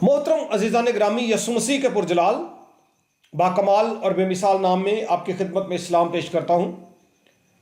मोहतरम अजीज़ान ग्रामी यसु मसीह के पुरजलाल बाकमाल और बेमिसाल नाम में आपकी खिदमत में इस्लाम पेश करता हूँ।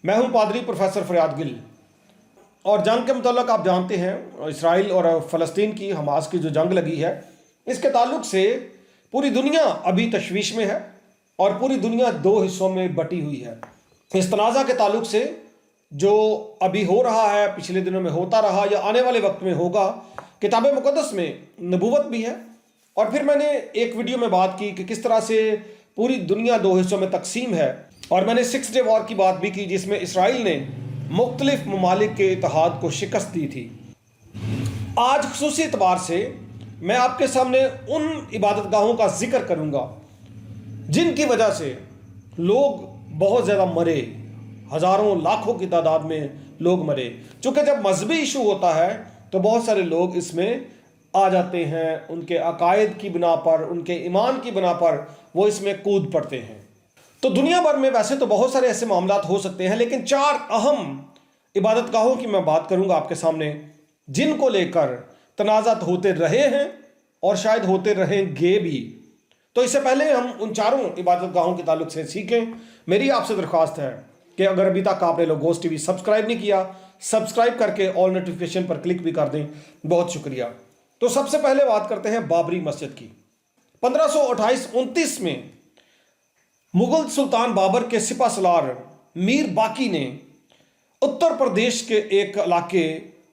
मैं हूँ पादरी प्रोफेसर फरियाद गिल। और जंग के मुताल्लिक़ आप जानते हैं इसराइल और फ़लस्तीन की हमास की जो जंग लगी है, इसके ताल्लुक़ से पूरी दुनिया अभी तशवीश में है और पूरी दुनिया दो हिस्सों में बटी हुई है। इस तनाज़ा के ताल्लुक़ से जो अभी हो रहा है, पिछले दिनों में होता रहा या आने वाले वक्त में होगा, किताब मुक़द्दस में नबूवत भी है। और फिर मैंने एक वीडियो में बात की कि किस तरह से पूरी दुनिया दो हिस्सों में तकसीम है, और मैंने 6 डे वॉर की बात भी की जिसमें इसराइल ने मुख्तलिफ ममालिक के इत्तेहाद को शिकस्त दी थी। आज ख़ुसूसी एतबार से मैं आपके सामने उन इबादतगाहों का जिक्र करूँगा जिनकी वजह से लोग बहुत ज़्यादा मरे, हज़ारों लाखों की तादाद में लोग मरे। चूँकि जब मजहबी इशू होता है तो बहुत सारे लोग इसमें आ जाते हैं, उनके अकायद की बिना पर, उनके ईमान की बिना पर वो इसमें कूद पड़ते हैं। तो दुनिया भर में वैसे तो बहुत सारे ऐसे मामलात हो सकते हैं, लेकिन 4 अहम इबादतगाहों की मैं बात करूंगा आपके सामने जिनको लेकर तनाज़ात होते रहे हैं और शायद होते रहेंगे भी। तो इससे पहले हम उन चारों इबादतगाहों के ताल्लुक से सीखें, मेरी आपसे दरख्वास्त है कि अगर अभी तक आपने लोगोस टीवी सब्सक्राइब नहीं किया, सब्सक्राइब करके ऑल नोटिफिकेशन पर क्लिक भी कर दें, बहुत शुक्रिया। तो सबसे पहले बात करते हैं बाबरी मस्जिद की। 1528-29 में मुगल सुल्तान बाबर के सिपह सलार मीर बाकी ने उत्तर प्रदेश के एक इलाके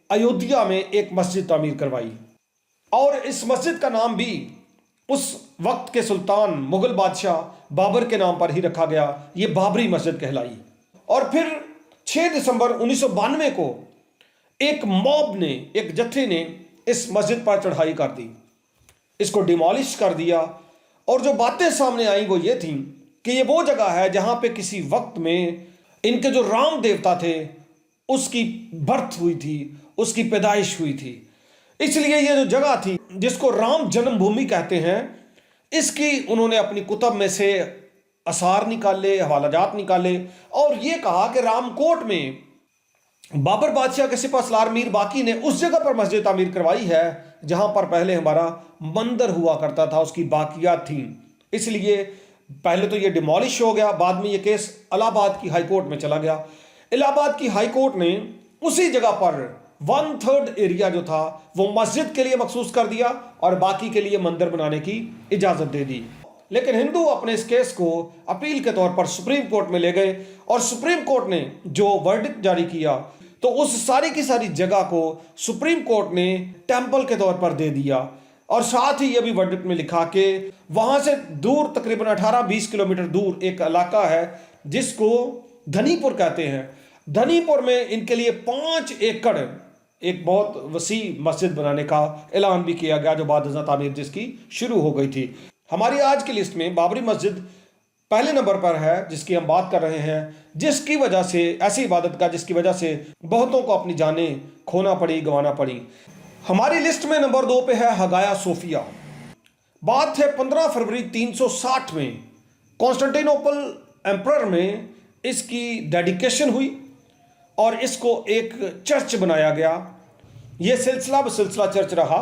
अयोध्या में एक मस्जिद तामीर करवाई, और इस मस्जिद का नाम भी उस वक्त के सुल्तान मुगल बादशाह बाबर के नाम पर ही रखा गया। ये बाबरी मस्जिद कहलाई। और फिर 6 दिसंबर 1992 को एक मॉब ने, एक जत्थे ने इस मस्जिद पर चढ़ाई कर दी, इसको डिमोलिश कर दिया। और जो बातें सामने आई वो ये थी कि ये वो जगह है जहाँ पे किसी वक्त में इनके जो राम देवता थे उसकी बर्थ हुई थी, उसकी पैदाइश हुई थी। इसलिए ये जो जगह थी जिसको राम जन्मभूमि कहते हैं, इसकी उन्होंने अपनी कुतब में से आसार निकाले, हवालाजात निकाले, और ये कहा कि रामकोट में बाबर बादशाह के सिपह सलार मीर बाकी ने उस जगह पर मस्जिद तामीर करवाई है जहां पर पहले हमारा मंदिर हुआ करता था, उसकी बाकियात थी। इसलिए पहले तो ये डिमोलिश हो गया, बाद में ये केस इलाहाबाद की हाई कोर्ट में चला गया। इलाहाबाद की हाई कोर्ट ने उसी जगह पर 1/3 एरिया जो था वो मस्जिद के लिए मखसूस कर दिया और बाकी के लिए मंदिर बनाने की इजाज़त दे दी। लेकिन हिंदू अपने इस केस को अपील के तौर पर सुप्रीम कोर्ट में ले गए, और सुप्रीम कोर्ट ने जो वर्डिक्ट जारी किया तो उस सारी की सारी जगह को सुप्रीम कोर्ट ने टेंपल के तौर पर दे दिया। और साथ ही ये भी वर्डिक्ट में लिखा कि वहाँ से दूर तकरीबन 18-20 किलोमीटर दूर एक इलाका है जिसको धनीपुर कहते हैं। धनीपुर में इनके लिए 5 एकड़ एक बहुत वसी मस्जिद बनाने का ऐलान भी किया गया, जो बाद तामीर जिसकी शुरू हो गई थी। हमारी आज की लिस्ट में बाबरी मस्जिद पहले नंबर पर है जिसकी हम बात कर रहे हैं, जिसकी वजह से, ऐसी इबादत का जिसकी वजह से बहुतों को अपनी जानें खोना पड़ी, गंवाना पड़ी। हमारी लिस्ट में नंबर 2 पे है हगाया सोफिया। बात है 15 फरवरी 360 में कॉन्स्टेंटिनोपल एम्परर में इसकी डेडिकेशन हुई और इसको एक चर्च बनाया गया। यह सिलसिला बसिलसिला चर्च रहा,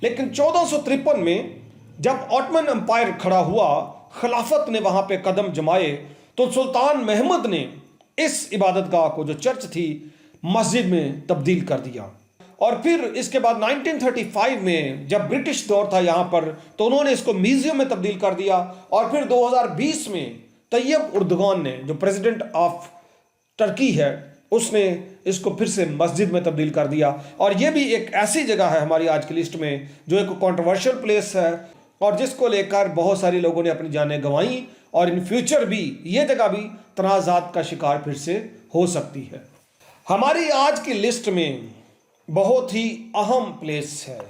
लेकिन 1453 में जब ऑटमन एम्पायर खड़ा हुआ, खिलाफत ने वहाँ पे कदम जमाए, तो सुल्तान महमूद ने इस इबादतगाह को, जो चर्च थी, मस्जिद में तब्दील कर दिया। और फिर इसके बाद 1935 में जब ब्रिटिश दौर था यहाँ पर, तो उन्होंने इसको म्यूजियम में तब्दील कर दिया। और फिर 2020 में तैयब उर्दुगान ने, जो प्रेसिडेंट ऑफ टर्की है, उसने इसको फिर से मस्जिद में तब्दील कर दिया। और ये भी एक ऐसी जगह है हमारी आज की लिस्ट में जो एक कंट्रोवर्शियल प्लेस है और जिसको लेकर बहुत सारे लोगों ने अपनी जानें गंवाई, और इन फ्यूचर भी ये जगह भी तनाज़ात का शिकार फिर से हो सकती है। हमारी आज की लिस्ट में बहुत ही अहम प्लेस है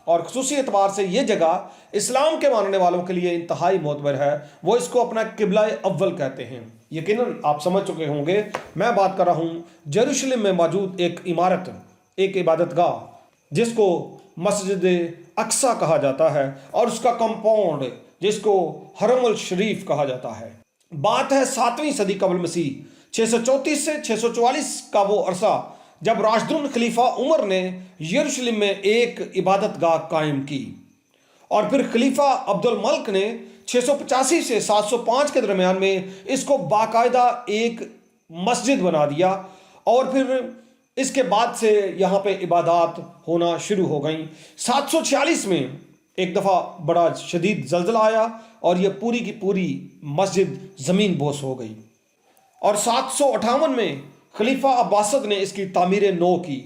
और ख़ुसूसी एतबार से ये जगह इस्लाम के मानने वालों के लिए इंतहाई मोतबर है। वो इसको अपना किबला अव्वल कहते हैं। यकीनन आप समझ चुके होंगे, मैं बात कर रहा हूँ यरूशलेम में मौजूद एक इमारत, एक इबादतगाह जिसको मस्जिद अक्सा कहा जाता है, और उसका कंपाउंड जिसको हरम अल शरीफ कहा जाता है। बात है 7वीं सदी कबल मसीह, 634 से 644 का वो अरसा जब राशिदुल खलीफा उमर ने यरूशलेम में एक इबादतगाह कायम की। और फिर खलीफा अब्दुल मलिक ने 685 से 705 के दरमियान में इसको बाकायदा एक मस्जिद बना दिया और फिर इसके बाद से यहाँ पे इबादत होना शुरू हो गई। 746 में एक दफ़ा बड़ा शदीद ज़ल्ज़ला आया और ये पूरी की पूरी मस्जिद ज़मीन बोस हो गई और 758 में खलीफा अब्बासिद ने इसकी तामीर नौ की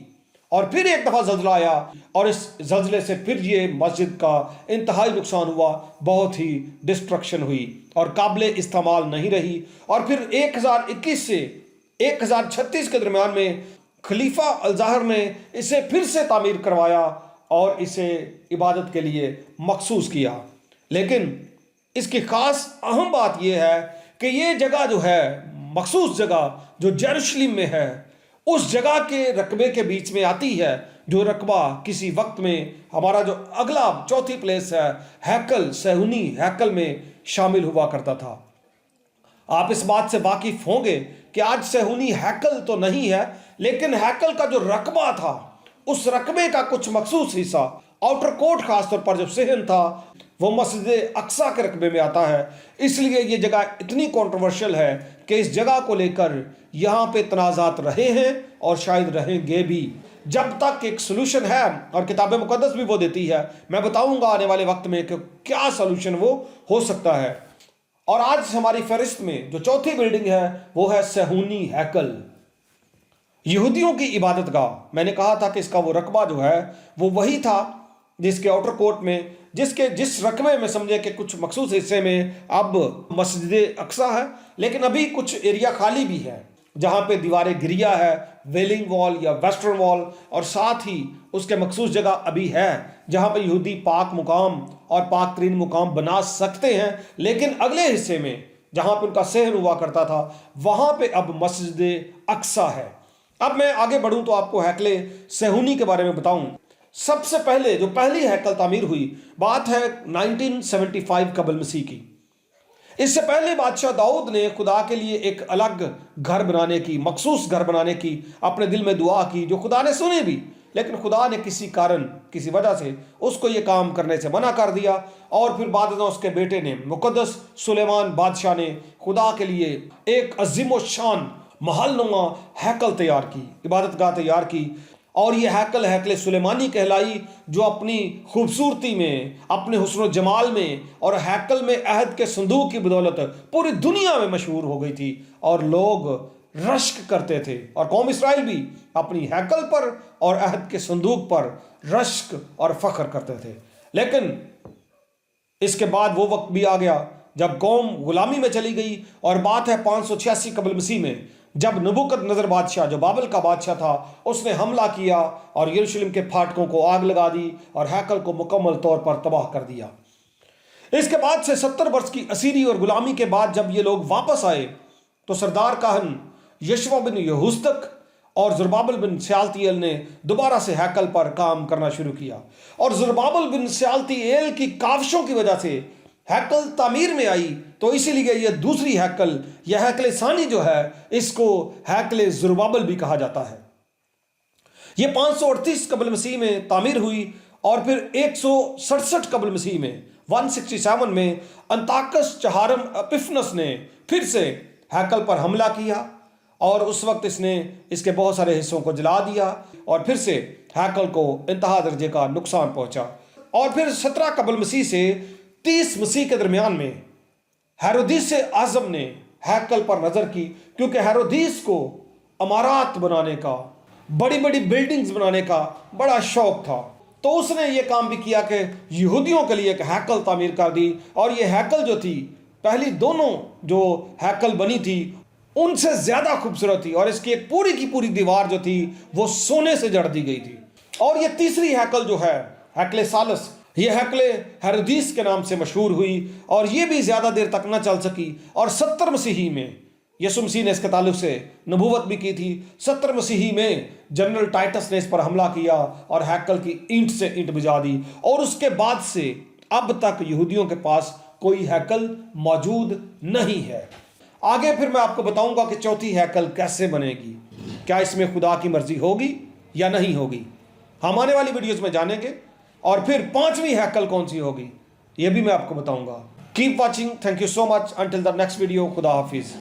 और फिर एक दफ़ा ज़ल्ज़ला आया और इस ज़ल्ज़ले से फिर ये मस्जिद का इंतहाई नुकसान हुआ, बहुत ही डिस्ट्रक्शन हुई और काबिल इस्तेमाल नहीं रही। और फिर 1021 से 1036 के दरमियान में खलीफा अल-ज़ाहिर ने इसे फिर से तामीर करवाया और इसे इबादत के लिए मखसूस किया। लेकिन इसकी ख़ास अहम बात यह है कि ये जगह जो है, मखसूस जगह जो यरूशलेम में है, उस जगह के रकबे के बीच में आती है जो रकबा किसी वक्त में हमारा जो अगला चौथी प्लेस है हैकल, सहूनी हैकल में शामिल हुआ करता था। आप इस बात से वाकिफ होंगे कि आज सहूनी हैकल तो नहीं है, लेकिन हैकल का जो रकबा था उस रकबे का कुछ मखसूस हिस्सा, आउटर कोर्ट खासतौर पर जो सहन था, वो मस्जिद अक्सा के रकबे में आता है। इसलिए ये जगह इतनी कंट्रोवर्शियल है कि इस जगह को लेकर यहाँ पे तनाज़ात रहे हैं और शायद रहेंगे भी। जब तक एक सोल्यूशन है, और किताब मुक़द्दस भी वो देती है, मैं बताऊँगा आने वाले वक्त में कि क्या सोल्यूशन वो हो सकता है। और आज हमारी फहरिस्त में जो चौथी बिल्डिंग है वो है सहूनी हैकल, यहूदियों की इबादत गाह। मैंने कहा था कि इसका वो रकबा जो है वो वही था जिसके आउटर कोर्ट में, जिस रकबे में समझे कि कुछ मखसूस हिस्से में अब मस्जिद अक्सा है, लेकिन अभी कुछ एरिया खाली भी है जहाँ पे दीवारें गिरिया है, वेलिंग वॉल या वेस्टर्न वॉल, और साथ ही उसके मखसूस जगह अभी है जहाँ पे यहूदी पाक मुकाम और पाक तरीन मुकाम बना सकते हैं। लेकिन अगले हिस्से में जहाँ पे उनका सहन हुआ करता था वहाँ पे अब मस्जिद अक्सा है। अब मैं आगे बढ़ूँ तो आपको हैकले सहूनी के बारे में बताऊँ। सबसे पहले जो पहली हैकल तामीर हुई, बात है 1975 कबल मसीह की। इससे पहले बादशाह दाऊद ने खुदा के लिए एक अलग घर बनाने की, मखसूस घर बनाने की अपने दिल में दुआ की, जो खुदा ने सुनी भी, लेकिन खुदा ने किसी कारण, किसी वजह से उसको ये काम करने से मना कर दिया। और फिर बाद में उसके बेटे ने, मुक़द्दस सुलेमान बादशाह ने खुदा के लिए एक अज़ीम शान महलनुमा हैकल तैयार की, इबादत गाह तैयार की। और ये हैकल हैकल सुलेमानी कहलाई, जो अपनी खूबसूरती में, अपने हुस्न जमाल में और हैकल में अहद के संदूक की बदौलत पूरी दुनिया में मशहूर हो गई थी और लोग रश्क करते थे। और कौम इस्राइल भी अपनी हैकल पर और अहद के संदूक पर रश्क और फख्र करते थे। लेकिन इसके बाद वो वक्त भी आ गया जब कौम गुलामी में चली गई, और बात है 586 कबल मसीह में, जब नबूकदनेस्सर बादशाह, जो बाबल का बादशाह था, उसने हमला किया और यरूशलेम के फाटकों को आग लगा दी और हैकल को मुकम्मल तौर पर तबाह कर दिया। इसके बाद से 70 वर्ष की असीरी और गुलामी के बाद जब ये लोग वापस आए तो सरदार काहन यशवा बिन यहूस्तक और ज़ुरबाबेल बिन शालतिएल ने दोबारा से हैकल पर काम करना शुरू किया। और ज़ुरबाबेल बिन शालतिएल की काविशों की वजह से हैकल तामीर में आई, तो इसीलिए ये दूसरी हैकल, यह हैकल सानी जो है, इसको हैकल ज़ुरबाबेल भी कहा जाता है। ये 538 कबल मसीह में तामीर हुई और फिर 167 कबल मसीह में 167 में अंताकस चहारम एपिफनस ने फिर से हैकल पर हमला किया और उस वक्त इसने इसके बहुत सारे हिस्सों को जला दिया और फिर से हैकल को इंतहा दर्जे का नुकसान पहुंचा। और फिर 17 कबल मसीह से 30 मसीह के दरमियान में हेरोदिस आज़म ने हैकल पर नज़र की, क्योंकि हेरोदिस को अमारात बनाने का, बड़ी बड़ी बिल्डिंग्स बनाने का बड़ा शौक था। तो उसने ये काम भी किया कि यहूदियों के लिए एक हैकल तामीर कर दी। और ये हैकल जो थी, पहली दोनों जो हैकल बनी थी उनसे ज़्यादा खूबसूरत थी और इसकी एक पूरी की पूरी दीवार जो थी वो सोने से जड़ दी गई थी। और ये तीसरी हैकल जो है, हैकल सालस, ये हैकल हेरोदिस के नाम से मशहूर हुई और ये भी ज़्यादा देर तक न चल सकी। और 70 मसीही में यसु मसीह ने इसके ताल्लुक से नबूवत भी की थी। 70 मसीही में जनरल टाइटस ने इस पर हमला किया और हैकल की ईंट से ईंट बुझा दी। और उसके बाद से अब तक यहूदियों के पास कोई हैकल मौजूद नहीं है। आगे फिर मैं आपको बताऊंगा कि चौथी हैकल कैसे बनेगी, क्या इसमें खुदा की मर्जी होगी या नहीं होगी। हम आने वाली वीडियोस में जानेंगे। اور پھر 5ویں ہیکل کون سی ہوگی یہ بھی میں آپ کو بتاؤں گا. Keep watching. Thank you so much. Until the next video. خدا حافظ.